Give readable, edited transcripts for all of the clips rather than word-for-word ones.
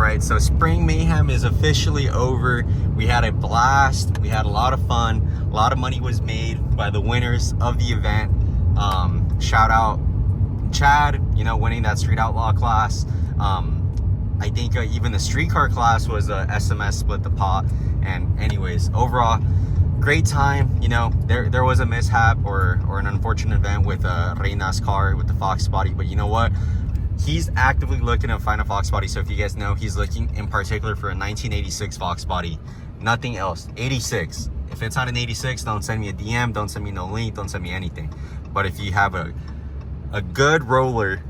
right, so Spring Mayhem is officially over. We had a blast. We had a lot of fun. A lot of money was made by the winners of the event. Shout out Chad, you know, winning that Street Outlaw class. I think even the streetcar class was SMS split the pot. And anyways, overall, great time. You know, there was a mishap or an unfortunate event with Reina's car with the Fox body, but you know what? He's actively looking to find a Fox body. So if you guys know, he's looking in particular for a 1986 Fox body, nothing else. 86. If it's not an 86, don't send me a DM, don't send me no link, don't send me anything. But if you have a good roller,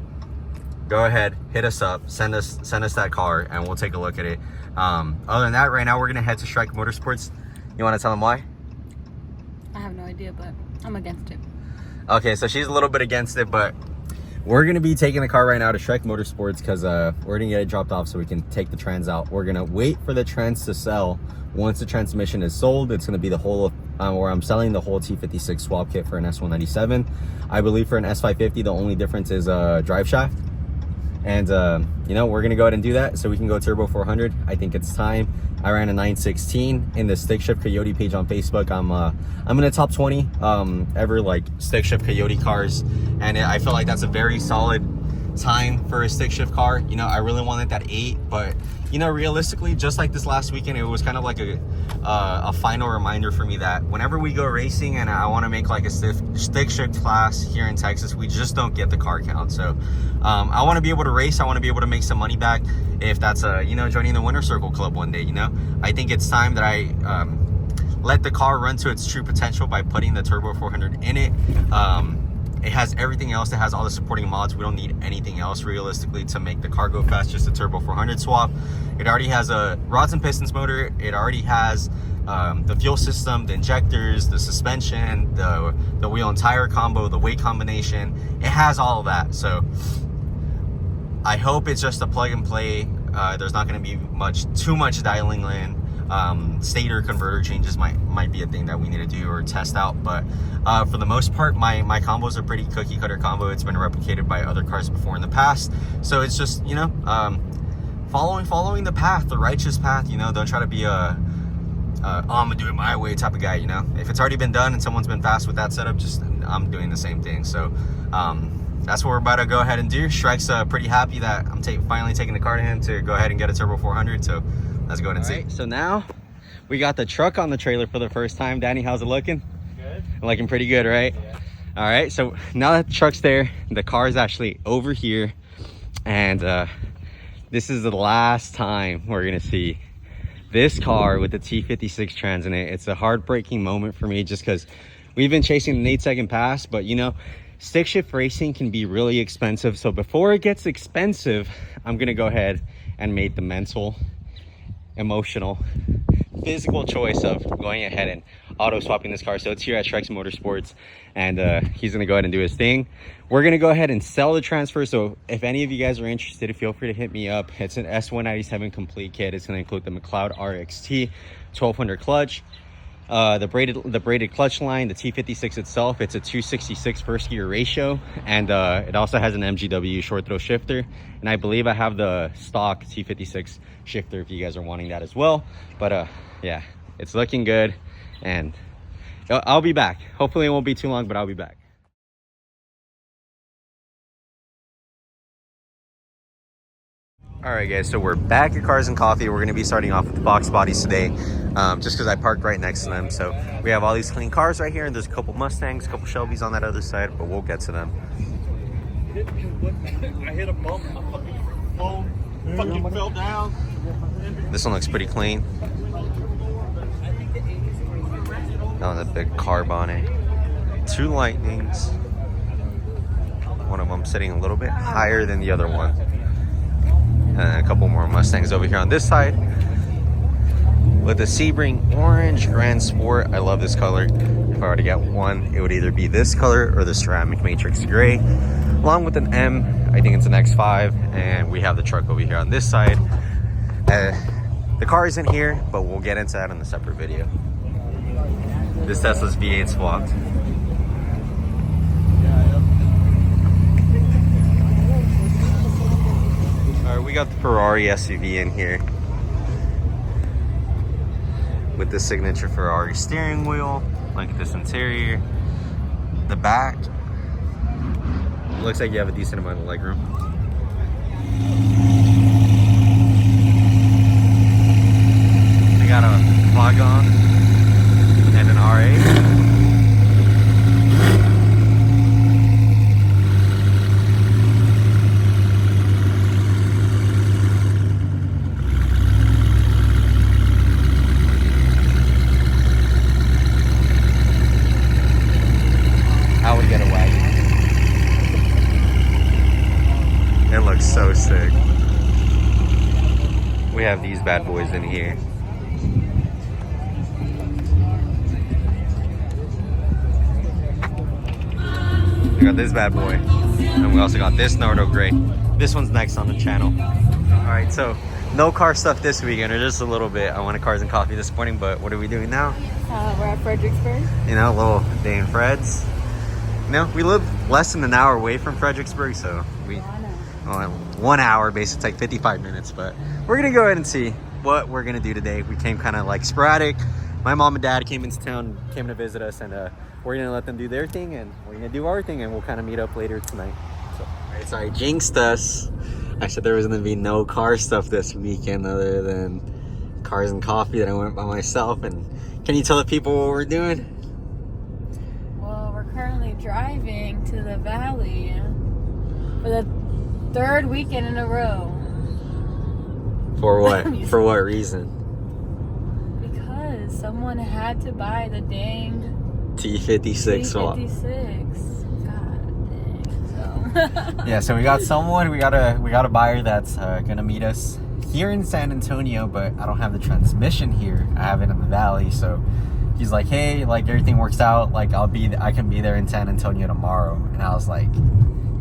go ahead, hit us up, send us that car, and we'll take a look at it. Other than that, right now we're gonna head to Strike Motorsports. You want to tell them why? I have no idea, but I'm against it. Okay, so she's a little bit against it, but we're gonna be taking the car right now to Strike Motorsports because we're gonna get it dropped off so we can take the trans out. We're gonna wait for the trans to sell. Once the transmission is sold, it's gonna be the whole where I'm selling the whole T56 swap kit for an S197. I believe for an S550, the only difference is drive shaft. And you know, we're gonna go ahead and do that so we can go turbo 400. I think it's time. I ran a 916 in the Stick Shift Coyote page on Facebook. I'm in the top 20 ever like stick shift Coyote cars, and I feel like that's a very solid time for a stick shift car. You know, I really wanted that 8, but you know, realistically, just like this last weekend, it was kind of like a final reminder for me that whenever we go racing and I want to make like a stick shift class here in Texas, we just don't get the car count. So I want to be able to race. I want to be able to make some money back, if that's you know, joining the Winter Circle Club one day. You know, I think it's time that I let the car run to its true potential by putting the Turbo 400 in it. It has everything else. It has all the supporting mods. We don't need anything else realistically to make the car go fast, just a Turbo 400 swap. It already has a rods and pistons motor. It already has the fuel system, the injectors, the suspension, the wheel and tire combo, the weight combination. It has all of that. So I hope it's just a plug and play. There's not going to be too much dialing in. Stator converter changes might be a thing that we need to do or test out, but for the most part, my combos are pretty cookie cutter combo. It's been replicated by other cars before in the past, so it's just, you know, following the path, the righteous path. You know, don't try to be oh, I'm gonna do it my way type of guy. You know, if it's already been done and someone's been fast with that setup, just I'm doing the same thing. So that's what we're about to go ahead and do. Strike's pretty happy that I'm finally taking the car to him to go ahead and get a Turbo 400. So let's go ahead and see. So now we got the truck on the trailer for the first time. Danny, how's it looking? Good. Looking pretty good, right? Yeah. All right, so now that the truck's there, the car is actually over here, and this is the last time we're gonna see this car with the T56 trans in it. It's a heartbreaking moment for me just because we've been chasing an 8-second pass, but you know, stick shift racing can be really expensive. So before it gets expensive, I'm gonna go ahead and make the mental, emotional, physical choice of going ahead and auto swapping this car. So it's here at Strike Motorsports, and he's gonna go ahead and do his thing. We're gonna go ahead and sell the transfer. So if any of you guys are interested, feel free to hit me up. It's an S197 complete kit. It's gonna include the McLeod RXT 1200 clutch, the braided clutch line, the T56 itself. It's a 266 first gear ratio, and it also has an MGW short throw shifter, and I believe I have the stock T56 shifter if you guys are wanting that as well. But yeah, it's looking good, and I'll be back. Hopefully it won't be too long, but I'll be back. All right, guys, so we're back at Cars and Coffee. We're gonna be starting off with the box bodies today, just because I parked right next to them. So we have all these clean cars right here, and there's a couple Mustangs, a couple Shelbys on that other side, but we'll get to them. I hit a bump, I fucking fell down. This one looks pretty clean. Oh, the big carb on it. 2 Lightnings. One of them sitting a little bit higher than the other one. And a couple more Mustangs over here on this side. With the Sebring Orange Grand Sport. I love this color. If I were to get one, it would either be this color or the Ceramic Matrix Gray. Along with an M, I think it's an X5. And we have the truck over here on this side. The car is in here, but we'll get into that in a separate video. This Tesla's V8 swapped. All right, Alright, we got the Ferrari SUV in here with the signature Ferrari steering wheel. Look at this interior. The back looks like you have a decent amount of legroom. We got a wagon and an R8. I would get a wagon. It looks so sick. We have these bad boys in here. We got this bad boy. And we also got this Nardo Gray. This one's next on the channel. Alright, so no car stuff this weekend, or just a little bit. I wanted cars and coffee this morning, but what are we doing now? We're at Fredericksburg. You know, a little day in Fred's. You know, we live less than an hour away from Fredericksburg, so we... Well, 1 hour, basically, it's like 55 minutes, but we're gonna go ahead and see what we're gonna do today. We came kind of like sporadic. My mom and dad came into town, came to visit us, and we're gonna let them do their thing, and we're gonna do our thing, and we'll kind of meet up later tonight. So, alright, so I jinxed us. I said there was gonna be no car stuff this weekend other than cars and coffee that I went by myself. And can you tell the people what we're doing? Well, we're currently driving to the valley for the third weekend in a row. For what? For what reason? Because someone had to buy the dang T56 swap. T56. God dang. So Yeah, so we got someone, we got a buyer that's gonna meet us here in San Antonio, but I don't have the transmission here. I have it in the valley, so he's like, hey, like everything works out, like I can be there in San Antonio tomorrow. And I was like,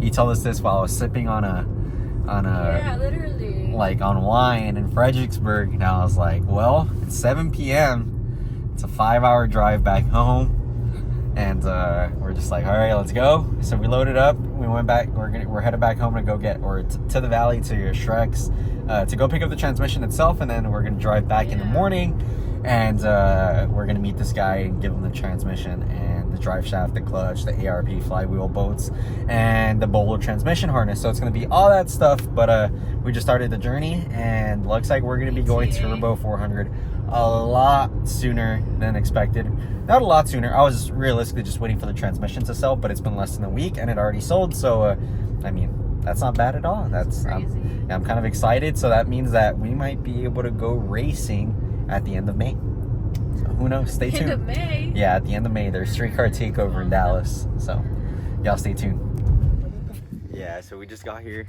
he told us this while I was sipping on a yeah, literally, like on wine in Fredericksburg, and I was like, well, it's 7 p.m. It's a 5-hour drive back home, and we're just like, all right, let's go. So we loaded up. We went back. We're headed back home to go get, or to the valley to Shrek's to go pick up the transmission itself, and then we're gonna drive back in the morning, and we're gonna meet this guy and give him the transmission and the drive shaft, the clutch, the ARP flywheel bolts, and the bowler transmission harness. So it's gonna be all that stuff, but we just started the journey, and looks like we're gonna be going turbo 400 a lot sooner than expected. Not a lot sooner. I was realistically just waiting for the transmission to sell, but it's been less than a week and it already sold. So I mean, that's not bad at all. That's crazy. I'm kind of excited. So that means that we might be able to go racing at the end of May. So who knows? Stay tuned. End of May? Yeah, at the end of May, there's streetcar takeover in Dallas. So y'all stay tuned. Yeah, so we just got here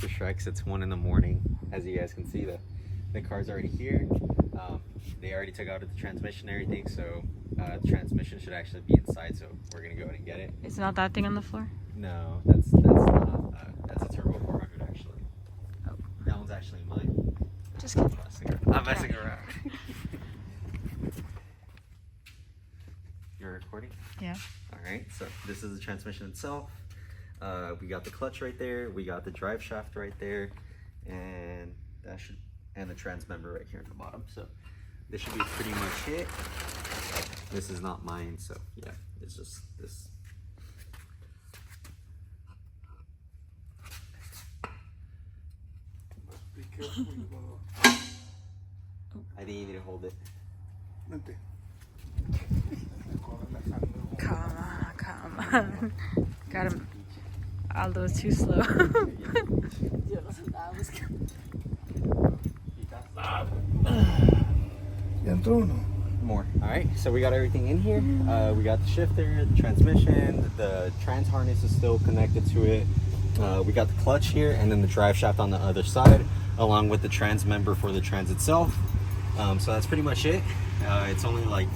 to Shrek's. It's 1 in the morning. As you guys can see, the car's already here. They already took out the transmission and everything, so the transmission should actually be inside, so we're gonna go ahead and get it. It's not that thing on the floor? No, that's not, that's a turbo 400 actually. Oh. That one's actually mine. Just kidding. I'm messing around. You're recording? Yeah. Alright, so this is the transmission itself. We got the clutch right there, we got the drive shaft right there, and the trans member right here at the bottom. So this should be pretty much it. This is not mine, so yeah, it's just this. Be careful. I think you need to hold it. Come on. Got him. Aldo's too slow. More. Alright, so we got everything in here. We got the shifter, the transmission, the trans harness is still connected to it. We got the clutch here, and then the drive shaft on the other side, along with the trans member for the trans itself. So that's pretty much it. It's only like,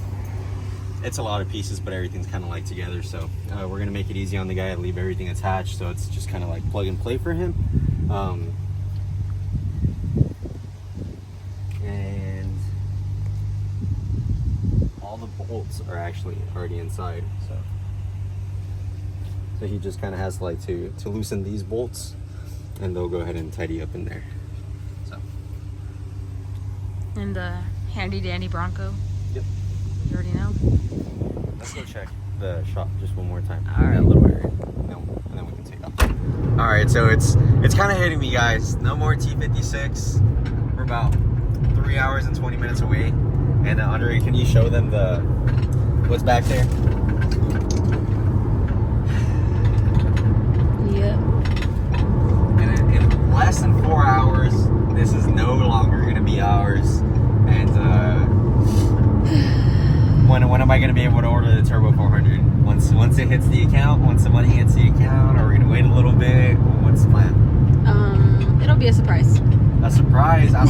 it's a lot of pieces, but everything's kind of like together. So we're gonna make it easy on the guy, leave everything attached, so it's just kind of like plug and play for him. And all the bolts are actually already inside, so he just kind of has like to loosen these bolts, and they'll go ahead and tidy up in there. And the handy dandy Bronco. Yep. You already know. Let's go check the shop just one more time. All right. That little area. And then we can take off. All right, so it's kind of hitting me, guys. No more T56. We're about 3 hours and 20 minutes away. And Andre, can you show them what's back there? Yep. And in less than 4 hours, this is no longer going to be ours. And when am I going to be able to order the Turbo 400? Once it hits the account, once the money hits the account, or we're going to wait a little bit? What's the plan? It'll be a surprise. A surprise? I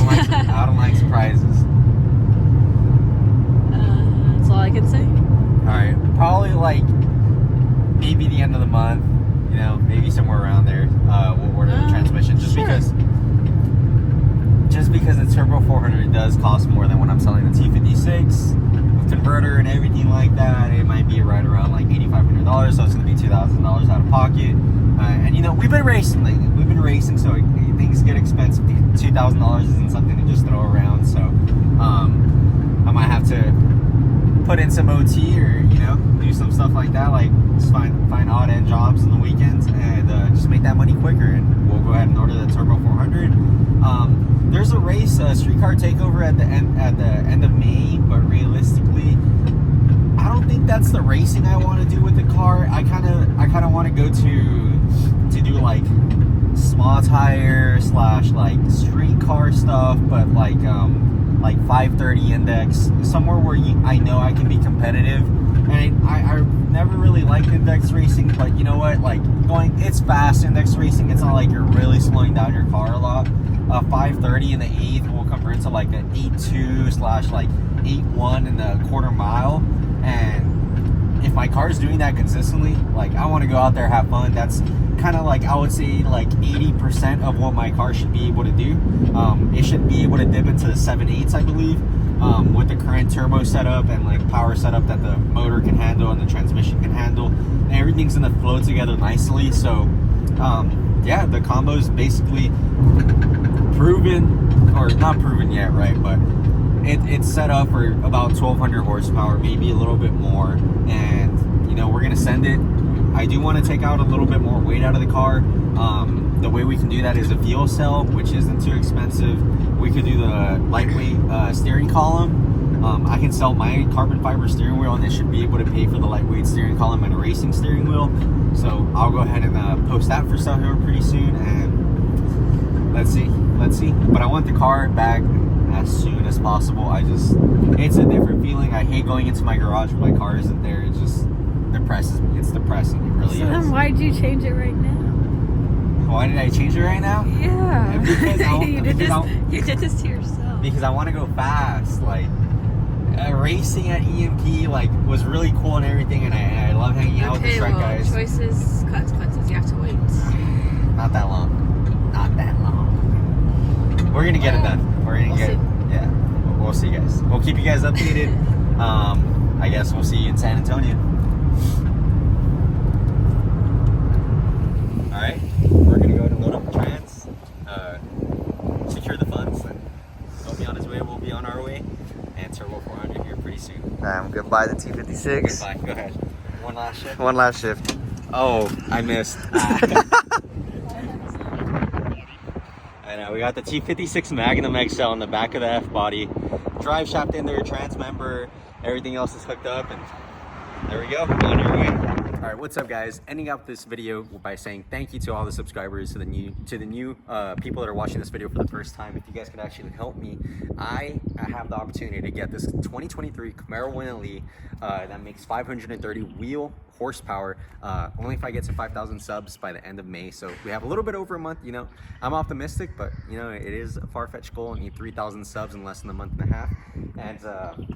don't like surprises. That's all I can say. All right, probably like maybe the end of the month. You know, maybe somewhere around there. We'll order the transmission just because the Turbo 400 does cost more than when I'm selling the T56 with converter and everything like that. It might be right around like $8,500, so it's gonna be $2,000 out of pocket. And you know, we've been racing lately. So things get expensive. $2,000 isn't something to just throw around. So I might have to put in some OT or, you know, do some stuff like that, like just find odd end jobs on the weekends and just make that money quicker. And we'll go ahead and order the Turbo 400. There's a race, streetcar takeover at the end of May, but realistically, I don't think that's the racing I want to do with the car. I kind of want to go to do like small tire / like street car stuff, but like 530 index, somewhere where I know I can be competitive. And I never really liked index racing, but you know what, like it's fast index racing. It's not like you're really slowing down your car a lot. 530 in the 8th will convert to like an 8.2 / like 8.1 in the quarter mile. And if my car is doing that consistently, like I want to go out there, have fun. That's kind of like, I would say like 80% of what my car should be able to do. It should be able to dip into the 7/8, I believe, with the current turbo setup and like power setup that the motor can handle and the transmission can handle. And everything's gonna flow together nicely. So yeah, the combo is basically proven, or not proven yet, right? But it's set up for about 1,200 horsepower, maybe a little bit more. And you know, we're gonna send it. I do want to take out a little bit more weight out of the car. The way we can do that is a fuel cell, which isn't too expensive. We could do the lightweight steering column. I can sell my carbon fiber steering wheel, and it should be able to pay for the lightweight steering column and a racing steering wheel. So I'll go ahead and post that for sale here pretty soon, and let's see. But I want the car back as soon as possible. It's a different feeling. I hate going into my garage when my car isn't there. It just depresses me. It's depressing. It really So is. then why'd you change it right now? Why did I change it right now? Yeah. Because you did this to yourself. Because I want to go fast. Like racing at EMP was really cool and everything, and I love hanging out with the track guys. Choices, cuts. You have to wait. Not that long. We're gonna get it done. We'll see. Yeah. We'll see, guys. We'll keep you guys updated. I guess we'll see you in San Antonio. All right. We're gonna go ahead and load up the trans, secure the funds, and he'll be on his way. We'll be on our way, and Turbo 400 here pretty soon. Goodbye the T56. Goodbye. Go ahead. One last shift. One last shift. Oh, I missed. I know, we got the T56 Magnum XL in the back of the F body. Drive shaft in there, trans member, everything else is hooked up, and there we go. On your way. All right, what's up, guys? Ending up this video by saying thank you to all the subscribers, to the new people that are watching this video for the first time. If you guys could actually help me, I have the opportunity to get this 2023 Camaro 1LE that makes 530 wheel horsepower, only if I get to 5,000 subs by the end of May. So we have a little bit over a month. You know, I'm optimistic, but you know, it is a far-fetched goal. I need 3,000 subs in less than a month and a half. And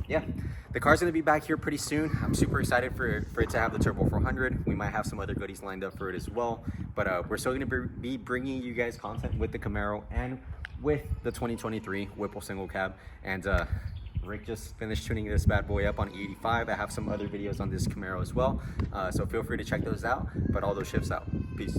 yeah, the car's gonna be back here pretty soon. I'm super excited for it to have the Turbo 400. We might have some other goodies lined up for it as well, but we're still gonna be bringing you guys content with the Camaro and with the 2023 Whipple single cab. And Rick just finished tuning this bad boy up on E85. I have some other videos on this Camaro as well, so feel free to check those out. But all those shifts out. Peace.